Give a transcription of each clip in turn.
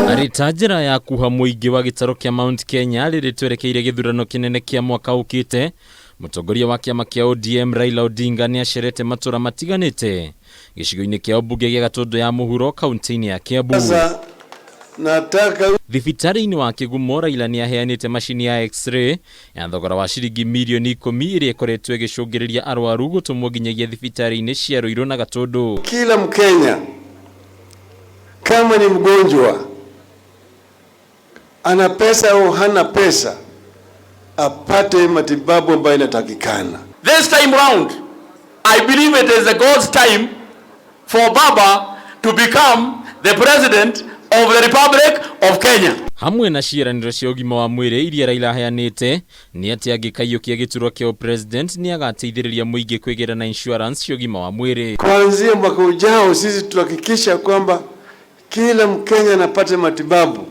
Aritajira ya kuha muingi wa gitaro kia Mount Kenya riritwerekeire githurano kinene kia mwaka ukite. Mutongoria wa kiama kia ODM Raila Odinga ni acerete matura matiganite gicigo-ini kia Obunge gia Gatundu ya Muhuro kaunti-ini ya Kiambu. Thibitari-ini wa Kigumo Raila ni aheanite mashini ya X-ray ya thogora wa ciringi milioni 10 iria ikoretwo igicungiriria arwaru gutumwo nginyagia thibitari-ini cia Ruiru na Gatundu. Kila Mkenya kama ni mgonjwa ana pesa au hana pesa apate matibabu ambayo inatakikana. This time round, I believe it is a God's time for Baba to become the president of the Republic of Kenya. Hamwe na ciaraniro cia ũgima wa mwĩrĩ iria Raila aheanite ni ati angĩkaiyũkia gĩturwa kĩa president ni agateithĩrĩria mũingĩ kwĩgĩra na insurance cia ũgima wa mwĩrĩ. Kuanzia mwaka ujao sisi tuhakikisha kwamba kila Mkenya anapata matibabu.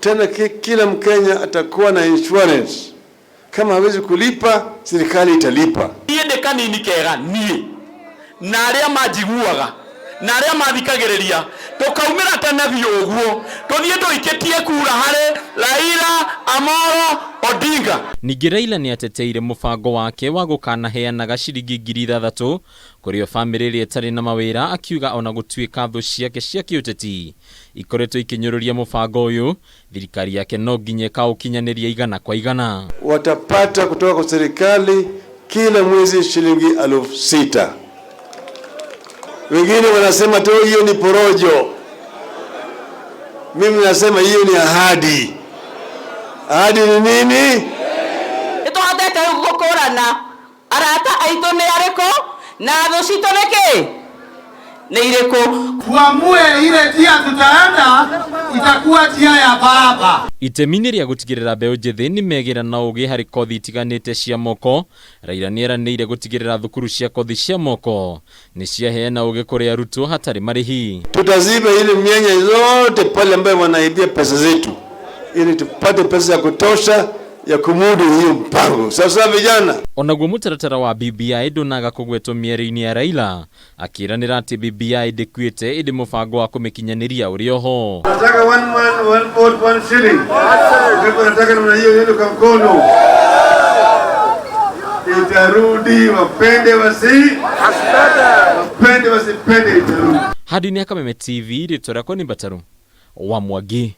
Tena kila Mkenya atakuwa na insurance. Kama hawezi kulipa, serikali italipa. Niende kanini kega nie. Na aria majiguaga. Na aria mathikagĩrĩria. Tukaumĩra tene biũ ũguo. Tuthie tũiketie kura harĩ Raila Amolo Odinga. Ningĩ Raila ni ateteire mũbango wake wa gũkanaheanaga ciringi 6,000 kũrĩ famĩlĩ iria itarĩ na mawĩra, akiuga ona gũtuĩka thũ ciake cia kĩũteti ikoretwo ikinyũrũria mũbango ũyũ, thirikari yake no nginya ĩkaũkinyanĩria igana kwa igana. Watapata kutoka kwa serikali kila mwezi shilingi 6,000. Wengine wanasema tu hiyo ni porojo. Mimi nasema hiyo ni ahadi. Ahadi ni nini? Ituhatete gukorana arata aitũ nĩ arĩkũ na thũ citũ nĩkĩ? Nĩ irĩkũ? Tuamue ile njia tutaenda itakuwa njia ya Baba. Itemi-inĩ rĩa gũtigĩrĩra mbeũ njĩthĩ nĩ megĩra na ũgĩ harĩ kothi itiganĩte cia moko, Raila nĩ eranĩire gũtigĩrĩra thukuru cia kothi cia moko nĩ ciaheana ũgĩ kũrĩ arutwo hatarĩ marĩhi. Tutaziba ile mianya zote pale ambayo wanaibia pesa zetu ili tupate pesa ya kutosha ya kumudu hiyo mpango. Sasa vijana, onaguo mũtaratara wa BBI ndunaga kũgwetwo mĩario-inĩ ya Raila, akĩranĩra atĩ BBI ndĩkuĩte ĩndĩ mũbango wa kũmĩkinyanĩria ũrĩ oho. Nataka one man, one vote, one shilling. Ndipo nataka namna hiyo ndio kwa mkono. Itarudi wapende wasipende itarudi. Hadi ni Kameme TV rĩtwa rĩakwa nĩ Mbataru wa Mwangi.